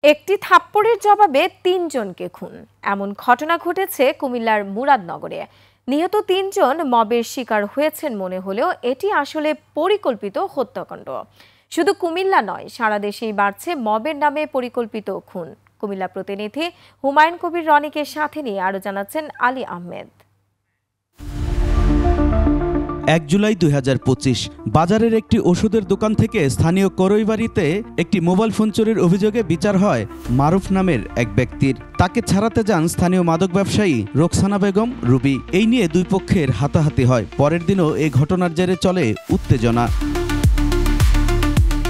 একটি থাপ্পড়ের জবাবে ৩ জনকে খুন, এমন ঘটনা ঘটেছে কুমিল্লার মুরাদনগরে। নিহত ৩ জন মবের শিকার হয়েছেন মনে হলেও এটি আসলে পরিকল্পিত হত্যাকাণ্ড। শুধু কুমিল্লা নয়, সারা দেশেই বাড়ছে মবের নামে পরিকল্পিত খুন। কুমিল্লা প্রতিনিধি হুমায়ুন কবির রনিকে সাথে নিয়ে আরো জানাচ্ছেন আলী আহমেদ। ১ জুলাই ২০২৫ বাজারের একটি ওষুধের দোকান থেকে স্থানীয় করইবাড়িতে একটি মোবাইল ফোন চুরির অভিযোগে বিচার হয় মারুফ নামের এক ব্যক্তির। তাকে ছাড়াতে যান স্থানীয় মাদক ব্যবসায়ী রোকসানা বেগম রুবি। এই নিয়ে দুই পক্ষের হাতাহাতি হয়। পরের দিনও এই ঘটনার জেরে চলে উত্তেজনা।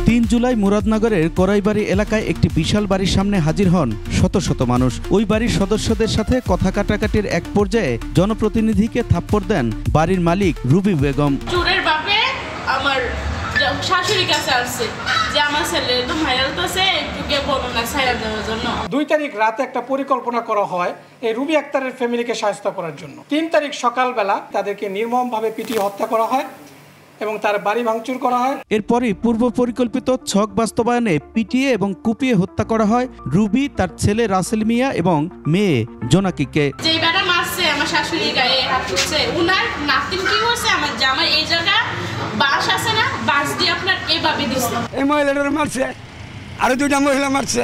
৩ জুলাই মুরাদনগরের কোরাইবাড়ি এলাকায় একটি বিশাল বাড়ির সামনে হাজির হন শত শত মানুষ। ওই বাড়ির সদস্যদের সাথে কথা কাটাকাটির এক পর্যায়ে জনপ্রতিনিধিকে থাপ্পড় দেন বাড়ির মালিক রুবি বেগম। চোরের বাপে আমার শাশুড়ি কাছে আসছে যে আমার ছেলে তো ভাইরাল আছে, একটু কে বলো না ছায়া দেওয়ার জন্য। ২ তারিখ রাতে একটা পরিকল্পনা করা হয় এই রুবি আক্তারের ফ্যামিলিকে সাহায্য করার জন্য। ৩ তারিখ সকালবেলা তাদেরকে নির্মমভাবে পিটিয়ে হত্যা করা হয় এবং তার বাড়ি ভাঙচুর করা হয়। এরপরই পূর্ব পরিকল্পিত ছক বাস্তবায়নে পিটিয়ে এবং কুপিয়ে হত্যা করা হয় রুবি, তার ছেলে রাসেল মিয়া এবং মেয়ে জোনাকিকে। যেই বেটা মারছে আমার শাশুড়ির গায়ে হাত তুলছে, উনার নাতিন কি করছে আমার জামাই এই জায়গা বাস আছে না, বাস দিয়ে আপনার এইভাবে দিছে। এই মহিলাটার মারছে, আরো 2টা মহিলা মারছে,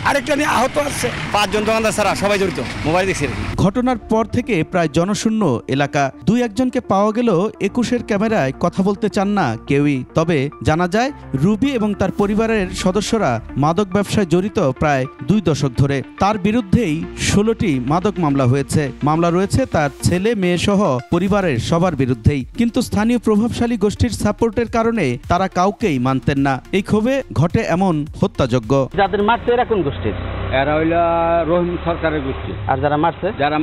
আরেকটা নিয়ে আহত আছে। 5 জন দোকানদার ছাড়া সবাই জড়িত। মোবাইল দেখছি। ঘটনার পর থেকে প্রায় জনশূন্য এলাকা। 2-1 জনকে পাওয়া গেলেও 21-এর ক্যামেরায় কথা বলতে চান না কেউই। তবে জানা যায় রুবি এবং তার পরিবারের সদস্যরা মাদক ব্যবসায় জড়িত প্রায় 2 দশক ধরে। তার বিরুদ্ধেই 16টি মাদক মামলা হয়েছে। মামলা রয়েছে তার ছেলে মেয়ে সহ পরিবারের সবার বিরুদ্ধেই। কিন্তু স্থানীয় প্রভাবশালী গোষ্ঠীর সাপোর্টের কারণে তারা কাউকেই মানতেন না। এই ক্ষোভে ঘটে এমন হত্যাযজ্ঞ। যাদের মারছে এরা কোন গোষ্ঠীর? এরা হইল রহিম সরকারের গোষ্ঠী। আর যারা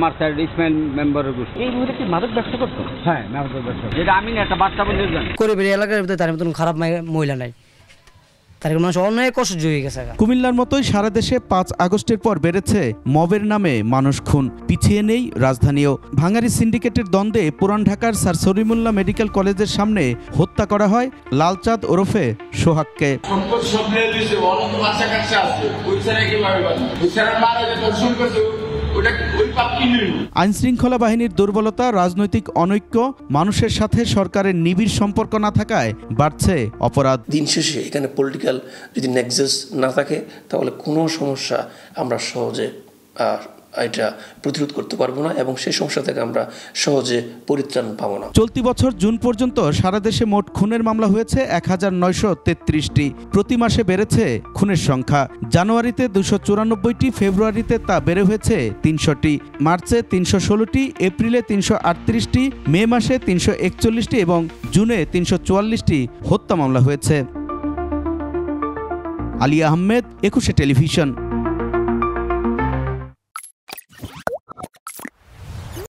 মারছে ইসমাইল মেম্বারের গোষ্ঠী। এই মুহূর্তে কি মাদক ব্যবসা করতো? হ্যাঁ, মাদক ব্যবসা। যেটা আমি একটা বাচ্চা বন্ধু জানি। কোরাইবাড়ি এলাকার ভিতরে তার মতন খারাপ মহিলা নাই। কুমিল্লার মতোই সারা দেশে 5 আগস্টের পর বেড়েছে মবের নামে মানুষ খুন। পিছিয়ে নেই রাজধানীও। ভাঙারি সিন্ডিকেটের দ্বন্দ্বে পুরান ঢাকার স্যার সলিমুল্লাহ মেডিকেল কলেজের সামনে হত্যা করা হয় লালচাঁদ ওরফে সোহাগকে। আইনশৃঙ্খলা বাহিনীর দুর্বলতা, রাজনৈতিক অনৈক্য, মানুষের সাথে সরকারের নিবিড় সম্পর্ক না থাকায় বাড়ছে অপরাধ। দিন শেষে এখানে পলিটিক্যাল যদি নেক্সাস না থাকে তাহলে কোনো সমস্যা আমরা সহজে এটা প্রতিরোধ করতে পারবো না এবং সেই সমস্যা থেকে আমরা সহজে পরিত্রাণ পাবো না। চলতি বছর জুন পর্যন্ত সারা দেশে মোট খুনের মামলা হয়েছে 1933টি। প্রতি মাসে বেড়েছে খুনের সংখ্যা। জানুয়ারিতে 294টি, ফেব্রুয়ারিতে তা বেড়ে হয়েছে 300টি, মার্চে 316টি, এপ্রিলে 338টি, মে মাসে 341টি এবং জুনে 344টি হত্যা মামলা হয়েছে। আলী আহমেদ, 21 টেলিভিশন।